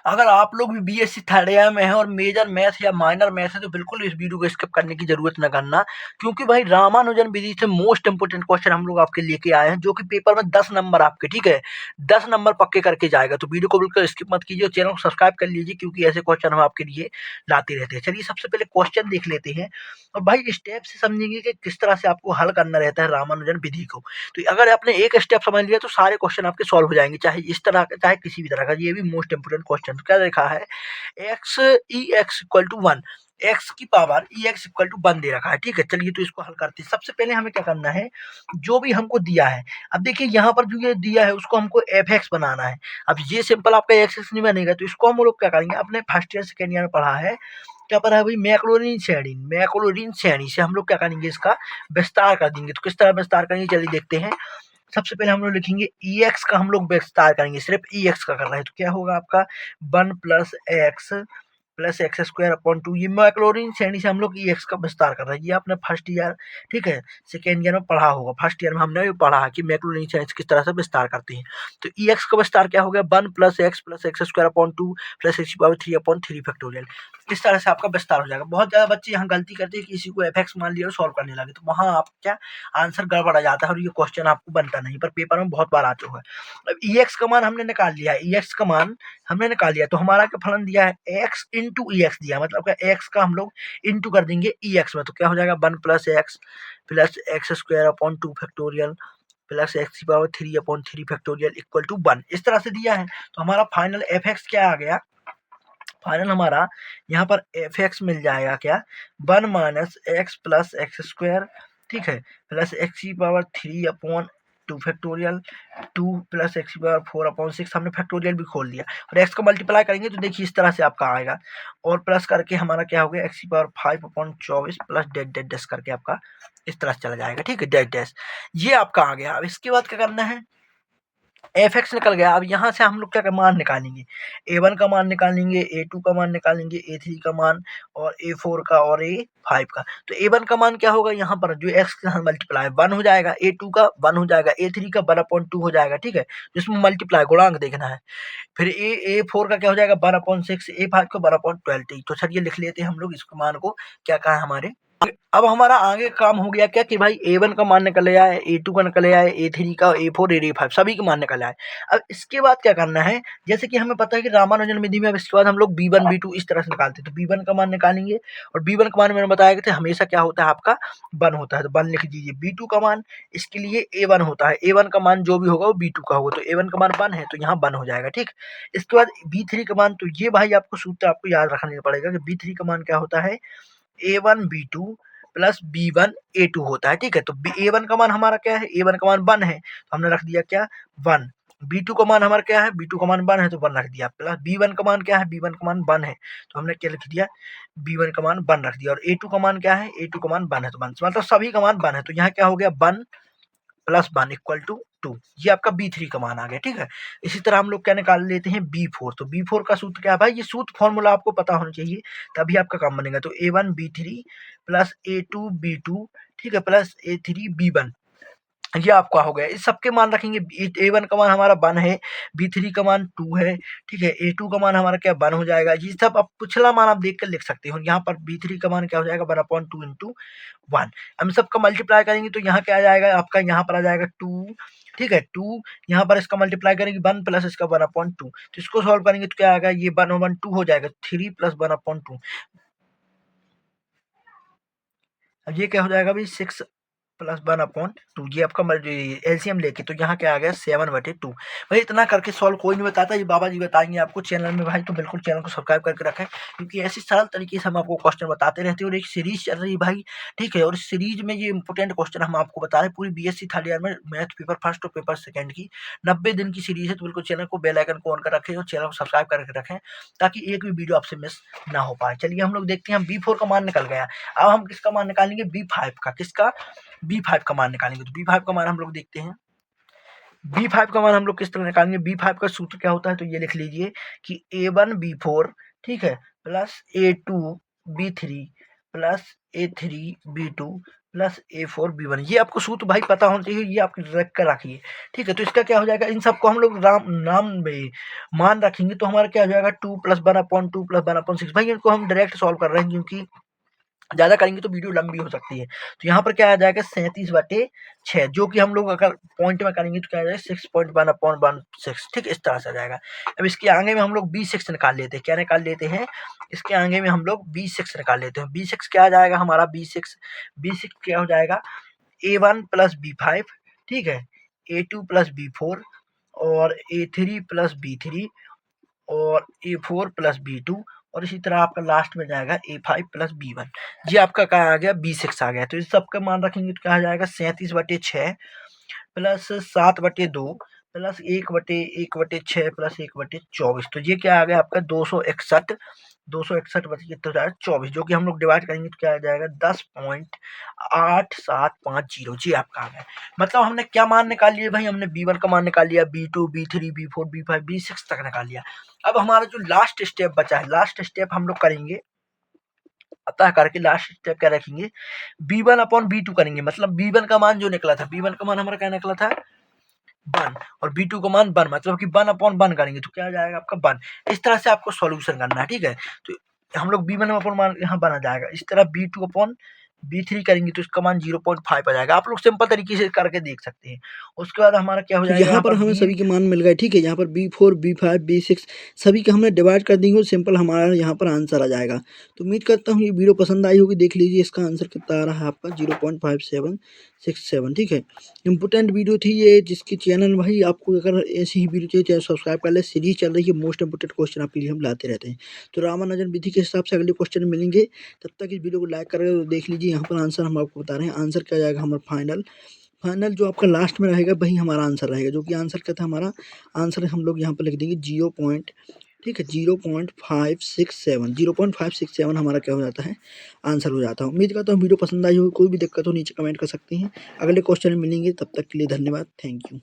अगर आप लोग भी बीएससी थर्ड ईयर में हैं और मेजर मैथ या माइनर मैथ है तो बिल्कुल इस वीडियो को स्किप करने की जरूरत न करना, क्योंकि भाई रामानुजन विधि से मोस्ट इंपोर्टेंट क्वेश्चन हम लोग आपके लेके आए हैं, जो कि पेपर में 10 नंबर आपके, ठीक है, 10 नंबर पक्के करके जाएगा। तो वीडियो को बिल्कुल स्किप मत कीजिए और चैनल को सब्सक्राइब कर लीजिए, क्योंकि ऐसे क्वेश्चन हम आपके लिए लाते रहते हैं। चलिए सबसे पहले क्वेश्चन देख लेते हैं और भाई स्टेप से समझेंगे कि किस तरह से आपको हल करना रहता है रामानुजन विधि को। तो अगर आपने एक स्टेप समझ लिया तो सारे क्वेश्चन आपके सॉल्व हो जाएंगे, चाहे इस तरह का चाहे किसी भी तरह का। ये भी मोस्ट इंपोर्टेंट क्वेश्चन क्या लिखा है, x e x equal to 1, x की power e x equal to 1 दे रखा है, ठीक है। चलिए तो इसको हल करते हैं। सबसे पहले हमें क्या करना है, जो भी हमको दिया है, अब देखिए यहाँ पर जो ये दिया है उसको हमको एफ एक्स बनाना है। अब ये सिंपल आपका एक्स एक्स नहीं बनेगा, तो इसको हम लोग क्या करेंगे, अपने फर्स्ट ईयर सेकेंड ईयर में पढ़ा है, क्या पढ़ा है भाई, मैक्लॉरिन श्रेणी। मैक्लॉरिन श्रेणी से हम लोग क्या करेंगे, इसका विस्तार कर देंगे। तो किस तरह विस्तार करेंगे, चलिए देखते हैं। सबसे पहले हम लोग लिखेंगे ई एक्स का हम लोग विस्तार करेंगे, सिर्फ ई एक्स का करना है। तो क्या होगा आपका 1 प्लस एक्स स्क्वायर अपॉन 2। ये मैक्लॉरिन श्रेणी से हम लोग ई एक्स का विस्तार कर रहे हैं। ये आपने फर्स्ट ईयर, ठीक है, सेकेंड ईयर में पढ़ा होगा। फर्स्ट ईयर में हमने भी पढ़ा है कि मैक्लॉरिन श्रेणी से किस तरह से विस्तार करते हैं। तो ई एक्स का विस्तार क्या हो गया, 1 plus x square upon 2 plus x power 3 upon 3 factorial. इस तरह से आपका विस्तार हो जाएगा। बहुत ज़्यादा बच्चे यहाँ गलती करते हैं कि इसी को एफ एक्स मान लिया और सॉल्व करने लगे, तो वहाँ आप क्या आंसर गड़बड़ा जाता है और ये क्वेश्चन आपको बनता नहीं, पर पेपर में बहुत बार आ चुका है। अब ई एक्स का मान हमने निकाल लिया है, ई एक्स का मान हमने निकाल लिया, तो हमारा क्या फलन दिया है, एक्स इंटू ई एक्स दिया, मतलब क्या एक्स का हम लोग इंटू कर देंगे ई एक्स में। तो क्या हो जाएगा 1 plus x square upon 2 factorial plus x की power 3 upon 3 factorial equal to 1। इस तरह से दिया है। तो हमारा फाइनल एफ एक्स क्या आ गया, फाइनल हमारा यहाँ पर एफ एक्स मिल जाएगा क्या, 1 minus x plus x square, ठीक है, प्लस एक्स की power 3 upon 2 factorial 2 plus x की पावर 4 अपॉन 6। हमने फैक्टोरियल भी खोल दिया और एक्स का मल्टीप्लाई करेंगे तो देखिए इस तरह से आपका आएगा, और प्लस करके हमारा क्या हो गया, एक्स की पावर 5 अपॉन 24 प्लस डेट डेट डैश करके आपका इस तरह से चला जाएगा, ठीक है, डेट डैश। ये आपका आ गया। अब इसके बाद क्या करना है, एफ एक्स निकल गया। अब यहाँ से हम लोग क्या मान निकालेंगे, ए वन का मान निकालेंगे, ए टू का मान निकालेंगे, ए थ्री का मान, और ए फोर का और ए फाइव का। तो ए वन का मान क्या होगा, यहाँ पर जो एक्स के साथ मल्टीप्लाई 1 हो जाएगा, ए टू का 1 हो जाएगा, ए थ्री का 1/2 हो जाएगा, ठीक है, जिसमें मल्टीप्लाई गुणांक देखना है। फिर ए फोर का क्या हो जाएगा 1/6, ए फाइव का 1/12। तो सर ये लिख लेते हैं हम लोग इसको मान को, क्या कहा है हमारे। अब हमारा आगे काम हो गया क्या कि भाई ए1 का मान निकल आया है, ए2 का निकल आया है, ए3 का, ए4 ए5 सभी के मान निकल आए। अब इसके बाद क्या करना है, जैसे कि हमें पता है कि रामानुजन विधि में अब इसके बाद हम लोग b1 b2 इस तरह से निकालते हैं। तो b1 का मान निकालेंगे और b1 का मान मैंने बताया कि हमेशा क्या होता है आपका 1 होता है, तो 1 लिख दीजिए। b2 का मान इसके लिए a1 होता है, a1 का मान जो भी होगा वो b2 का होगा, तो a1 का मान 1 है तो यहाँ 1 हो जाएगा, ठीक। इसके बाद b3 का मान, तो ये भाई आपको सूत्र आपको याद रखना पड़ेगा कि b3 का मान क्या होता है, a1 b2 plus b1 a2 होता है, ठीक है। तो a1 का मान हमारा क्या है, a1 का मान 1 है तो हमने रख दिया क्या 1। b2 का मान हमारा क्या है, b2 का मान 1 है तो 1 रख दिया, प्लस b1 का मान क्या है, b1 का मान 1 है तो हमने क्या लिख दिया, b1 का मान 1 रख दिया, और a2 का मान क्या है, a2 का मान 1 है तो 1, मतलब सभी का मान 1 है। तो यहाँ क्या हो गया 1 प्लस 1 इक्वल टू 2। ये आपका b3 का मान आ गया, ठीक है। इसी तरह हम लोग क्या निकाल लेते हैं b4। तो b4 का सूत्र क्या है भाई, ये सूत्र फॉर्मूला आपको पता होना चाहिए तभी आपका काम बनेगा। तो a1 b3 plus a2 b2, ठीक है, प्लस a3 b1, ये आपका हो गया। इस सबके मान रखेंगे। a1 का मान हमारा 1 है, b3 का मान 2 है, ठीक है, a2 का मान हमारा क्या 1 हो जाएगा। ये सब अब पिछला मान आप देख कर लिख सकते हो। यहाँ पर b3 का मान क्या हो जाएगा 1/2 इंटू 1। हम सबका मल्टीप्लाई करेंगे तो यहाँ क्या आ जाएगा आपका, यहाँ पर आ जाएगा 2, ठीक है, 2 यहाँ पर इसका मल्टीप्लाई करेंगे 1 प्लस इसका 1/2, तो इसको सॉल्व करेंगे तो क्या आएगा, ये 1/2 हो जाएगा, 3 प्लस 1/2। अब ये क्या हो जाएगा भाई 6 प्लस 1/2, ये आपका एलसीएम लेके, तो यहाँ क्या आ गया 7/2। भाई इतना करके सॉल्व कोई नहीं बताता, ये बाबा जी बताएंगे आपको चैनल में भाई, तो बिल्कुल चैनल को सब्सक्राइब करके रखें, क्योंकि ऐसी सरल तरीके से हम आपको क्वेश्चन बताते रहते हैं। और एक सीरीज चल रही है भाई, ठीक है, और इस सीरीज में ये इंपॉर्टेंट क्वेश्चन हम आपको बता रहे हैं। पूरी बीएससी थर्ड ईयर में मैथ पेपर फर्स्ट और पेपर सेकंड की 90 दिन की सीरीज है। तो बिल्कुल चैनल को बेल आइकन को ऑन कर रखें और चैनल को सब्सक्राइब करके रखें, ताकि एक भी वीडियो आपसे मिस ना हो पाए। चलिए हम लोग देखते हैं, हम b4 का मान निकल गया। अब हम किसका मान निकालेंगे, b5 का। किसका, b5 का मान निकालेंगे। तो b5 का मान हम लोग देखते हैं, b5 का मान हम लोग किस तरह निकालेंगे। b5 का सूत्र क्या होता है, तो ये लिख लीजिए कि a1 b4, ठीक है, plus a2 b3 plus a3 b2 plus A4B1 ये आपको सूत्र भाई पता होना चाहिए, ये आप रख कर रखिए, ठीक है। तो इसका क्या हो जाएगा, इन सबको हम लोग नाम में मान रखेंगे तो हमारा क्या हो जाएगा 2 + 1/2 + 1/6। भाई इनको हम डायरेक्ट सॉल्व कर रहे हैं क्योंकि ज़्यादा करेंगे तो वीडियो लंबी हो सकती है। तो यहाँ पर क्या आ जाएगा 37/6, जो कि हम लोग अगर पॉइंट में करेंगे तो क्या आ जाएगा 6.1/16, ठीक है, इस तरह से आ जाएगा। अब इसके आगे में हम लोग B6 निकाल लेते हैं। क्या निकाल लेते हैं, इसके आगे में हम लोग B6 निकाल लेते हैं। B6 क्या आ जाएगा हमारा, B6 क्या हो जाएगा A1 + B5, ठीक है, A2 + B4 और A3 + B3 और A4 + B2 और इसी तरह आपका लास्ट में जाएगा A5 + B1। ये आपका क्या आ गया, B6 आ गया। तो इस सब का मान रखेंगे तो क्या आ जाएगा 37/6 प्लस 7/2 प्लस 1/1/6 प्लस 1/24। तो ये क्या आ गया आपका 261, 261 बच कितना हो जाएगा 24, जो कि हम लोग डिवाइड करेंगे तो क्या आ जाएगा 10.8750। जी आपका आ गया। मतलब हमने क्या मान निकाल लिया भाई, हमने B1 का मान निकाल लिया, B2 B3 B4 B5 B6 तक निकाल लिया। अब हमारा जो लास्ट स्टेप बचा है, लास्ट स्टेप हम लोग करेंगे, अतः करके लास्ट स्टेप क्या रखेंगे, B1/B2 करेंगे। मतलब B1 का मान जो निकला था, B1 का मान हमारा क्या निकला था 1 और B2 का मान 1, मतलब कि 1/1 करेंगे तो क्या आ जाएगा आपका 1। इस तरह से आपको सॉल्यूशन करना है, ठीक है। तो हम लोग B1 मान यहाँ 1 आ जाएगा, इस तरह B2/B3 करेंगे तो इसका मान 0.5 आ जाएगा। आप लोग सिंपल तरीके से करके देख सकते हैं। उसके बाद हमारा क्या हो तो जाएगा, यहाँ पर हमें सभी के मान मिल गए, ठीक है। यहाँ पर B4 B5 B6 सभी के हमने डिवाइड कर देंगे और सिंपल हमारा यहाँ पर आंसर आ जाएगा। तो उम्मीद करता हूँ ये वीडियो पसंद आई होगी। देख लीजिए इसका आंसर कितना आ रहा है आपका 0.5767, ठीक है। इंपॉर्टेंट वीडियो थी ये, जिसकी चैनल भाई आपको अगर ऐसी ही वीडियो चाहिए चैनल सब्सक्राइब कर ले। सीरीज चल रही है मोस्ट इंपोर्टेंट क्वेश्चन आपके लिए हम लाते रहते हैं। तो रामानुजन विधि के हिसाब से अगले क्वेश्चन मिलेंगे। तब तक इस वीडियो को लाइक करके देख लीजिए। यहाँ पर आंसर हम आपको बता रहे हैं। आंसर क्या जाएगा हमारा फाइनल जो आपका लास्ट में रहेगा वही हमारा आंसर रहेगा, जो कि आंसर क्या था हमारा आंसर हम लोग यहाँ पर लिख देंगे 0 पॉइंट, ठीक है, 0.567, 0.567 हमारा क्या हो जाता है आंसर हो जाता है। उम्मीद करता हूँ वीडियो पसंद आई हो। कोई भी दिक्कत हो नीचे कमेंट कर सकते हैं। अगले क्वेश्चन में मिलेंगे, तब तक के लिए धन्यवाद, थैंक यू।